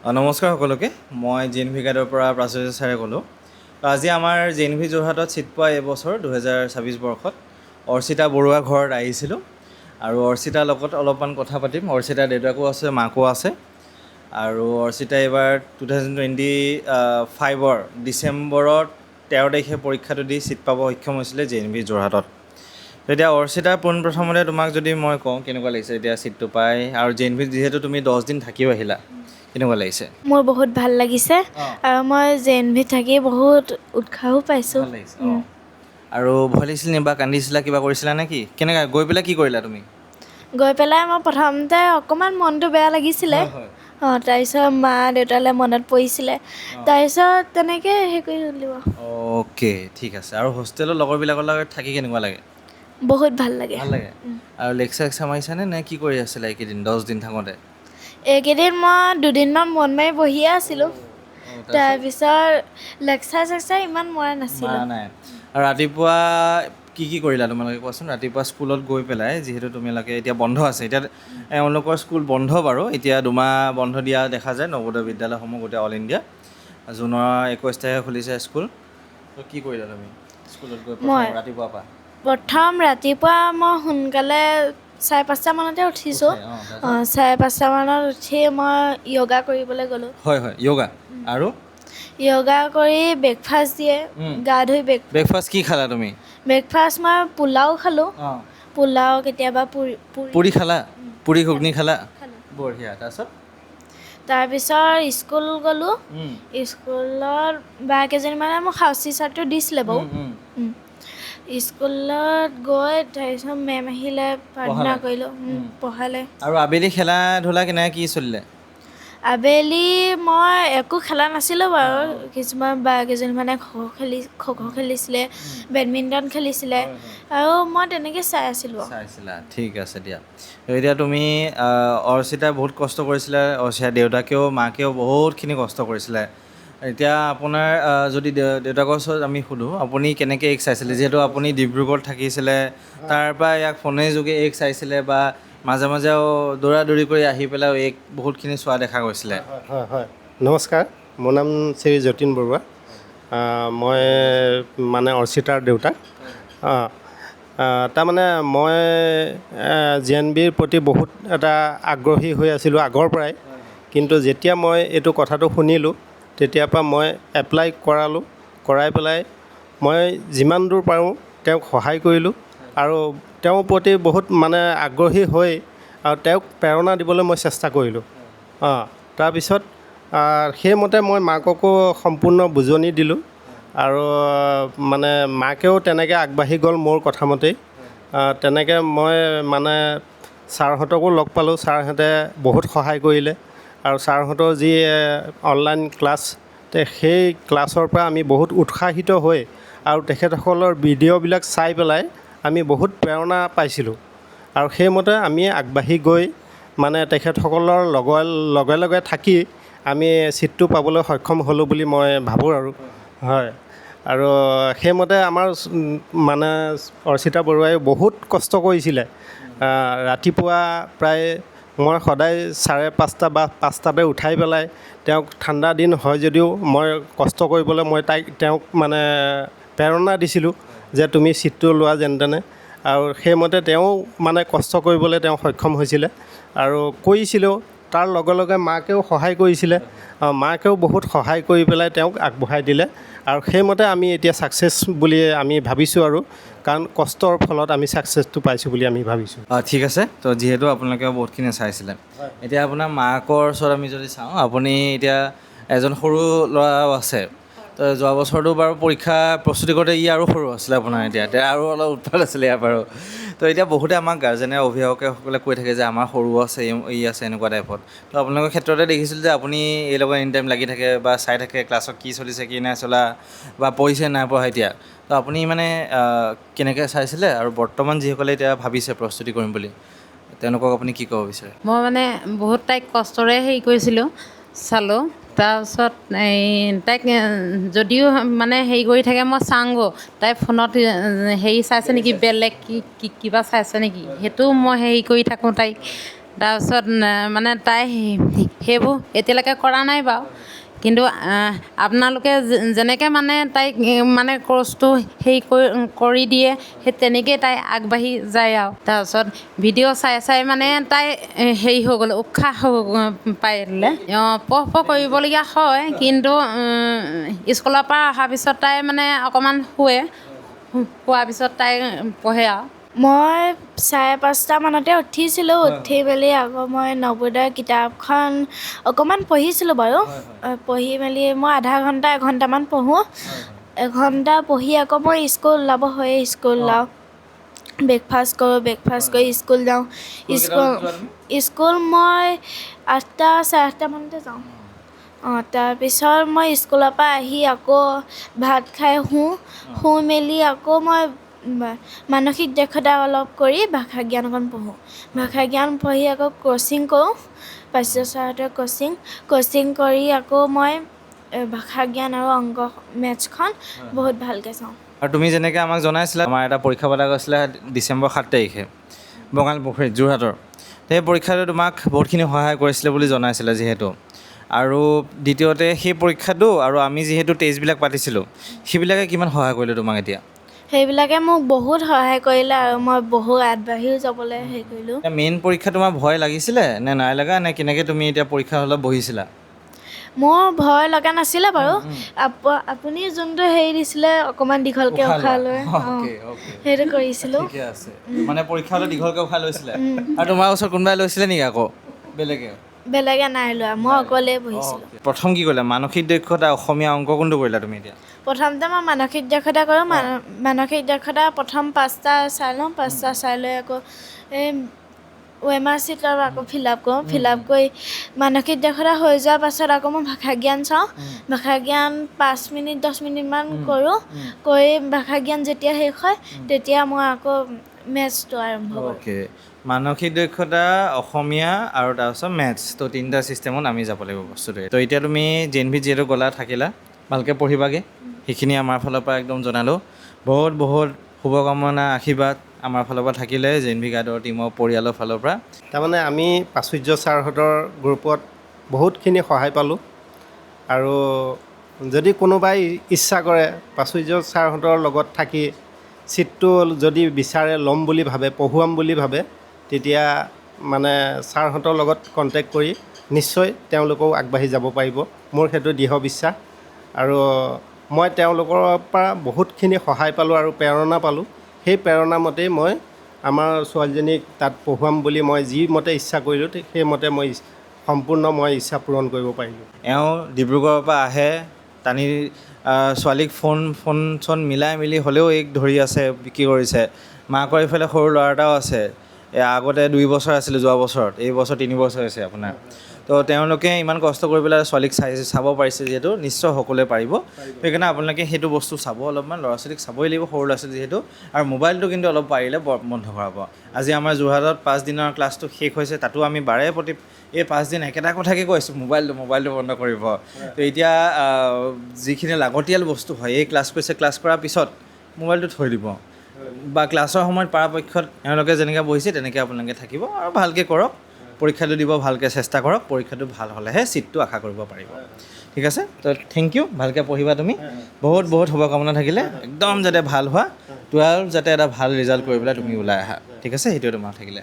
নমস্কাৰ সকলোকে। মই JNV গাইডৰ পৰা প্ৰাচুৰ্য ছাৰে ক'লোঁ। আজি আমাৰ JNV যোৰহাটত ছিট পোৱা এইবছৰ 2026 বৰ্ষত অৰ্চিতা বৰুৱা ঘৰত আহিছিলোঁ আৰু অৰ্চিতাৰ লগত অলপমান কথা পাতিম। অৰ্চিতাৰ দেউতাকো আছে, মাকো আছে আৰু অৰ্চিতা এইবাৰ 2025 ডিচেম্বৰত 13 তাৰিখে পৰীক্ষাটো দি ছিট পাব সক্ষম হৈছিলে JNV যোৰহাটত। এতিয়া অৰ্চিতা পোনপ্ৰথমতে তোমাক যদি মই কওঁ কেনেকুৱা লাগিছে এতিয়া ছিটটো পাই আৰু JNV যিহেতু তুমি 10 দিন থাকিও আহিলা, কেনেকুৱা লাগিছে? মোৰ বহুত ভাল লাগিছে আৰু মই JNV থাকি বহুত উৎসাহো পাইছোঁ। ভাল লাগিছে আৰু ভয় লাগিছিল নে বা কান্দিছিলা কিবা কৰিছিলা নে কি? কেনেকৈ গৈ পেলাই কি কৰিলা তুমি? গৈ পেলাই মই প্ৰথমতে অকণমান মনটো বেয়া লাগিছিলে। তাৰপিছত মা দেউতালৈ মনত পৰিছিলে, তাৰপিছত তেনেকৈ হেৰি কৰি দিলোঁ। অ'কে, ঠিক আছে। আৰু হোষ্টেলৰ লগৰবিলাকৰ লগত থাকি কেনেকুৱা লাগে? বহুত ভাল লাগে। ভাল লাগে। আৰু লেকচাৰ মাৰিছানে নে কি কৰি আছিলা এইকেইদিন 10 দিন থাকোঁতে? এইকেইদিন মই দুদিনমান মন মাৰি বহিয়ে আছিলোঁ। তাৰপিছত লেকচাৰ ইমান মৰা নাছিলোঁ। নাই। আৰু ৰাতিপুৱা কি কৰিলা তোমালোকে কোৱাচোন? ৰাতিপুৱা স্কুলত গৈ পেলাই যিহেতু তোমালোকে এতিয়া বন্ধ আছে, এতিয়া এওঁলোকৰ স্কুল বন্ধ বাৰু, এতিয়া 2 মাহ বন্ধ দিয়া দেখা যায় নৱোদয় বিদ্যালয়সমূহ গোটেই অল ইণ্ডিয়া। জুনৰ 21 তাৰিখে খুলিছে স্কুল। তো কি কৰিলা তুমি স্কুলত গৈ ৰাতিপুৱাৰ পৰা? প্ৰথম ৰাতিপুৱা মই সোনকালে 5:30 মানতে উঠিছোঁ। 5:30 মানত উঠি মই য়োগা কৰিবলৈ গ'লোঁ। হয়, য়োগা। আৰু য়োগা কৰি ব্ৰেকফাষ্ট দিয়ে, গা ধুই ব্ৰেকফাষ্ট কি খালা তুমি? ব্ৰেকফাষ্ট মই পোলাও খালোঁ। পোলাও কেতিয়াবা পুৰি খালা? পুৰি ঘুগনি খালা? বঢ়িয়া। তাৰপিছত স্কুল গ'লোঁ। স্কুলত বা কেইজনীমানে মোক হাউচ টিচাৰটো দিছিলে বাৰু। স্কুলত গৈ তাৰপিছত মেম আহিলে, প্ৰাৰ্থনা কৰিলোঁ, পঢ়ালে। আৰু আবেলি খেলা ধূলা কেনেকৈ কি চলিলে? আবেলি মই একো খেলা নাছিলোঁ বাৰু। কিছুমান বা কেইজনীমানে খো খো খেলিছিলে, বেডমিণ্টন খেলিছিলে আৰু মই তেনেকৈ চাই আছিলোঁ। চাইছিলা, ঠিক আছে দিয়া। এতিয়া তুমি অৰ্চিতাই বহুত কষ্ট কৰিছিলে, অৰ্চিতাৰ দেউতাকেও মাকেও বহুতখিনি কষ্ট কৰিছিলে। এতিয়া আপোনাৰ যদি দেউতাকৰ ওচৰত আমি সোধোঁ, আপুনি কেনেকৈ এইক চাইছিলে? যিহেতু আপুনি ডিব্ৰুগড়ত থাকিছিলে, তাৰপৰা ইয়াক ফোনে যোগে এইক চাইছিলে বা মাজে মাজেও দৌৰা দৌৰি কৰি আহি পেলাই এইক বহুতখিনি চোৱা দেখা গৈছিলে। হয়। নমস্কাৰ, মোৰ নাম শ্ৰী যতীন বৰুৱা। মই মানে অৰ্চিতাৰ দেউতাক। তাৰমানে মই JNVৰ প্ৰতি বহুত এটা আগ্ৰহী হৈ আছিলোঁ আগৰ পৰাই। কিন্তু যেতিয়া মই এইটো কথাটো শুনিলোঁ, তেতিয়াৰ পৰা মই এপ্লাই কৰালোঁ। কৰাই পেলাই মই যিমান দূৰ পাৰোঁ তেওঁক সহায় কৰিলোঁ আৰু তেওঁৰ প্ৰতি বহুত মানে আগ্ৰহী হৈ আৰু তেওঁক প্ৰেৰণা দিবলৈ মই চেষ্টা কৰিলোঁ। তাৰপিছত সেইমতে মই মাককো সম্পূৰ্ণ বুজনি দিলোঁ আৰু মানে মাকেও তেনেকৈ আগবাঢ়ি গ'ল মোৰ কথামতেই। তেনেকৈ মই মানে ছাৰহঁতকো লগ পালোঁ, ছাৰহঁতে বহুত সহায় কৰিলে আৰু ছাৰহঁতৰ যি অনলাইন ক্লাছ, সেই ক্লাছৰ পৰা আমি বহুত উৎসাহিত হৈ আৰু তেখেতসকলৰ ভিডিঅ'বিলাক চাই পেলাই আমি বহুত প্ৰেৰণা পাইছিলোঁ আৰু সেইমতে আমি আগবাঢ়ি গৈ মানে তেখেতসকলৰ লগে লগে থাকি আমি ছিটটো পাবলৈ সক্ষম হ'লোঁ বুলি মই ভাবোঁ আৰু। হয়, আৰু সেইমতে আমাৰ মানে অৰ্চিতা বৰুৱাই বহুত কষ্ট কৰিছিলে। ৰাতিপুৱা প্ৰায় মই সদায় 5:30 বা 5টাতে উঠাই পেলাই তেওঁক, ঠাণ্ডা দিন হয় যদিও মই কষ্ট কৰিবলৈ তেওঁক মানে প্ৰেৰণা দিছিলোঁ যে তুমি ছিটটো লোৱা যেন তেনে। আৰু সেইমতে তেওঁ মানে কষ্ট কৰিবলৈ তেওঁ সক্ষম হৈছিলে আৰু কৰিছিলেও। তাৰ লগে লগে মাকেও সহায় কৰিছিলে, মাকেও বহুত সহায় কৰি পেলাই তেওঁক আগবঢ়াই দিলে আৰু সেইমতে আমি এতিয়া ছাকচেছ বুলি আমি ভাবিছোঁ আৰু, কাৰণ কষ্টৰ ফলত আমি ছাকচেছটো পাইছোঁ বুলি আমি ভাবিছোঁ। ঠিক আছে। তো যিহেতু আপোনালোকে বহুতখিনি চাইছিলে, এতিয়া আপোনাৰ মাকৰ ওচৰত আমি যদি চাওঁ, আপুনি এতিয়া এজন সৰু ল'ৰাও আছে। তো যোৱা বছৰটো বাৰু পৰীক্ষা প্ৰস্তুতি কৰোঁতে আৰু সৰু আছিলে আপোনাৰ, এতিয়া আৰু অলপ উৎপাত আছিলে ইয়াৰ বাৰু। তো এতিয়া বহুতে আমাক গাৰ্জেনে অভিভাৱকসকলে কৈ থাকে যে আমাৰ সৰু আছে, আছে এনেকুৱা টাইপত। তো আপোনালোকৰ ক্ষেত্ৰতে দেখিছিলোঁ যে আপুনি এই লগত এনি টাইম লাগি থাকে বা চাই থাকে ক্লাছত কি চলিছে কি নাই চলা বা পঢ়িছে নাই পঢ়া এতিয়া। তো আপুনি মানে কেনেকৈ চাইছিলে আৰু বৰ্তমান যিসকলে এতিয়া ভাবিছে প্ৰস্তুতি কৰিম বুলি, তেওঁলোকক আপুনি কি ক'ব বিচাৰে? মই মানে বহুত তাইক কষ্টৰে হেৰি কৰিছিলোঁ, চালোঁ। তাৰপিছত তাইক যদিও মানে হেৰি কৰি থাকে মই চাওঁগৈ, তাই ফোনত হেৰি চাইছে নেকি, বেলেগ কিবা চাইছে নেকি, সেইটোও মই হেৰি কৰি থাকোঁ তাইক। তাৰপিছত মানে তাই সেইবোৰ এতিয়ালৈকে কৰা নাই বাৰু কিন্তু আপোনালোকে যেনেকৈ মানে তাইক মানে কৰ্চটো হেৰি কৰি দিয়ে সেই তেনেকৈয়ে তাই আগবাঢ়ি যায় আৰু তাৰপিছত ভিডিঅ' চাই চাই মানে তাই হেৰি হৈ গ'ল উৎসাহ পাই দিলে পঢ় কৰিবলগীয়া হয় কিন্তু স্কুলৰ পৰা অহাৰ পিছত তাই মানে অকণমান শোৱাৰ পিছত তাই পঢ়ে আৰু মই 5:30 মানতে উঠিছিলোঁ উঠি মেলি আকৌ মই নৱোদয় কিতাপখন অকণমান পঢ়িছিলোঁ বাৰু পঢ়ি মেলি মই আধা ঘণ্টা এঘণ্টামান পঢ়োঁ এঘণ্টা পঢ়ি আকৌ মই স্কুল ওলাব হয়ে স্কুল ওলাওঁ ব্ৰেকফাষ্ট কৰোঁ ব্ৰেকফাষ্ট কৰি স্কুল যাওঁ স্কুল মই 8টা 8:30 মানতে যাওঁ তাৰপিছত মই স্কুলৰ পৰা আহি আকৌ ভাত খাই শুই মেলি আকৌ মই মানসিক দক্ষতা অলপ কৰি ভাষা জ্ঞান অকণ পঢ়োঁ ভাষা জ্ঞান পঢ়ি আকৌ কোচিং কৰোঁ প্ৰাচ্য ছাৰহঁতৰ কোচিং কৰি আকৌ মই ভাষা জ্ঞান আৰু অংক মেথছখন বহুত ভালকৈ চাওঁ আৰু তুমি যেনেকৈ আমাক জনাইছিলা আমাৰ এটা পৰীক্ষা পতা গৈছিলে ডিচেম্বৰ 7 তাৰিখে বঙালপুখুৰীত যোৰহাটৰ সেই পৰীক্ষাটো তোমাক বহুতখিনি সহায় কৰিছিলে বুলি জনাইছিলে যিহেতু আৰু দ্বিতীয়তে সেই পৰীক্ষাটো আৰু আমি যিহেতু টেষ্টবিলাক পাতিছিলোঁ সেইবিলাকে কিমান সহায় কৰিলে তোমাক এতিয়া সেইবিলাকে মোক বহুত সহায় কৰিলে আৰু মই বহুত আগবাঢ়িও যাবলৈ হেৰি কৰিলোঁ মেইন পৰীক্ষা তোমাৰ ভয় লাগিছিলে নে নাই লগা নে কেনেকৈ তুমি এতিয়া পৰীক্ষা হলত বহিছিলা মোৰ ভয় লগা নাছিলে বাৰু আপুনি যোনটো হেৰি দিছিলে অকণমান দীঘলকৈ উশাহ লৈ সেইটো কৰিছিলোঁ ঠিকে আছে মানে পৰীক্ষা হলত দীঘলকৈ উশাহ লৈছিলে আৰু তোমাৰ ওচৰত কোনোবাই লৈছিলে নেকি আকৌ বেলেগে নাই লোৱা মই অকলেই বহিছিলোঁ প্ৰথম কি কৰিলা মানসিক দক্ষতা অসমীয়া অংক কোনটো কৰিলা তুমি এতিয়া প্ৰথমতে মই মানসিক দক্ষতা কৰোঁ মানসিক দক্ষতা প্ৰথম 5টা চাই লওঁ 5টা চাই লৈ আকৌ এই OMR চিট আৰু আকৌ ফিল আপ কৰি মানসিক দক্ষতা হৈ যোৱাৰ পাছত আকৌ মই ভাষা জ্ঞান চাওঁ ভাষা জ্ঞান 5 মিনিট 10 মিনিটমান কৰোঁ কৰি ভাষা জ্ঞান যেতিয়া শেষ হয় তেতিয়া মই আকৌ মেথছটো আৰম্ভ কৰোঁ মানসিক দক্ষতা অসমীয়া আৰু তাৰপিছত মেথছ তো 3টা ছিষ্টেমত আমি যাব লাগিব বস্তুটোৱে তো এতিয়া তুমি JNVত যিহেতু গ'লা থাকিলা ভালকৈ পঢ়িবাগৈ সেইখিনি আমাৰ ফালৰ পৰা একদম জনালোঁ বহুত বহুত শুভকামনা আশীৰ্বাদ আমাৰ ফালৰ পৰা থাকিলে JNV গাইডৰ টীমৰ পৰিয়ালৰ ফালৰ পৰা তাৰমানে আমি প্ৰাচুৰ্য ছাৰহঁতৰ গ্ৰুপত বহুতখিনি সহায় পালোঁ আৰু যদি কোনোবাই ইচ্ছা কৰে প্ৰাচুৰ্য ছাৰহঁতৰ লগত থাকি ছিটটো যদি বিচাৰে ল'ম বুলি ভাবে পঢ়ুৱাম বুলি ভাবে তেতিয়া মানে ছাৰহঁতৰ লগত কণ্টেক্ট কৰি নিশ্চয় তেওঁলোকেও আগবাঢ়ি যাব পাৰিব মোৰ সেইটো দৃঢ় বিশ্বাস আৰু মই তেওঁলোকৰ পৰা বহুতখিনি সহায় পালোঁ আৰু প্ৰেৰণা পালোঁ সেই প্ৰেৰণা মতেই মই আমাৰ ছোৱালীজনীক তাত পঢ়ুৱাম বুলি মই যি মতে ইচ্ছা কৰিলোঁ সেইমতে মই সম্পূৰ্ণ মই ইচ্ছা পূৰণ কৰিব পাৰিলোঁ এওঁ ডিব্ৰুগড়ৰ পৰা আহে টানি ছোৱালীক ফোন চোন মিলাই মিলি হ'লেও এইক ধৰি আছে কি কৰিছে মাকৰ এইফালে সৰু ল'ৰা এটাও আছে আগতে 2 বছৰ আছিলে যোৱা বছৰত এই বছৰ 3 বছৰ হৈছে আপোনাৰ তো তেওঁলোকে ইমান কষ্ট কৰি পেলাই ছোৱালীক চাব পাৰিছে যিহেতু নিশ্চয় সকলোৱে পাৰিব সেইকাৰণে আপোনালোকে সেইটো বস্তু চাব অলপমান ল'ৰা ছোৱালীক চাবই লাগিব সৰু ল'ৰা ছোৱালী যিহেতু আৰু মোবাইলটো কিন্তু অলপ পাৰিলে বন্ধ কৰাব আজি আমাৰ যোৰহাটত 5 দিনৰ ক্লাছটো শেষ হৈছে তাতো আমি বাৰে প্ৰতি এই 5 দিন একেটা কথাকে কৈছোঁ মোবাইলটো বন্ধ কৰিব তো এতিয়া যিখিনি লাগতিয়াল বস্তু হয় এই ক্লাছ কৰাৰ পিছত মোবাইলটো থৈ দিব বা ক্লাছৰ সময়ত পৰাপক্ষত এওঁলোকে যেনেকৈ বহিছে তেনেকৈ আপোনালোকে থাকিব আৰু ভালকৈ কৰক পৰীক্ষাটো দিব ভালকৈ চেষ্টা কৰক পৰীক্ষাটো ভাল হ'লেহে ছিটটো আশা কৰিব পাৰিব ঠিক আছে তো থেংক ইউ ভালকৈ পঢ়িবা তুমি বহুত বহুত শুভকামনা থাকিলে একদম যাতে ভাল হোৱা 12 যাতে এটা ভাল ৰিজাল্ট কৰি পেলাই তুমি ওলাই আহা ঠিক আছে সেইটোৱে তোমাৰ থাকিলে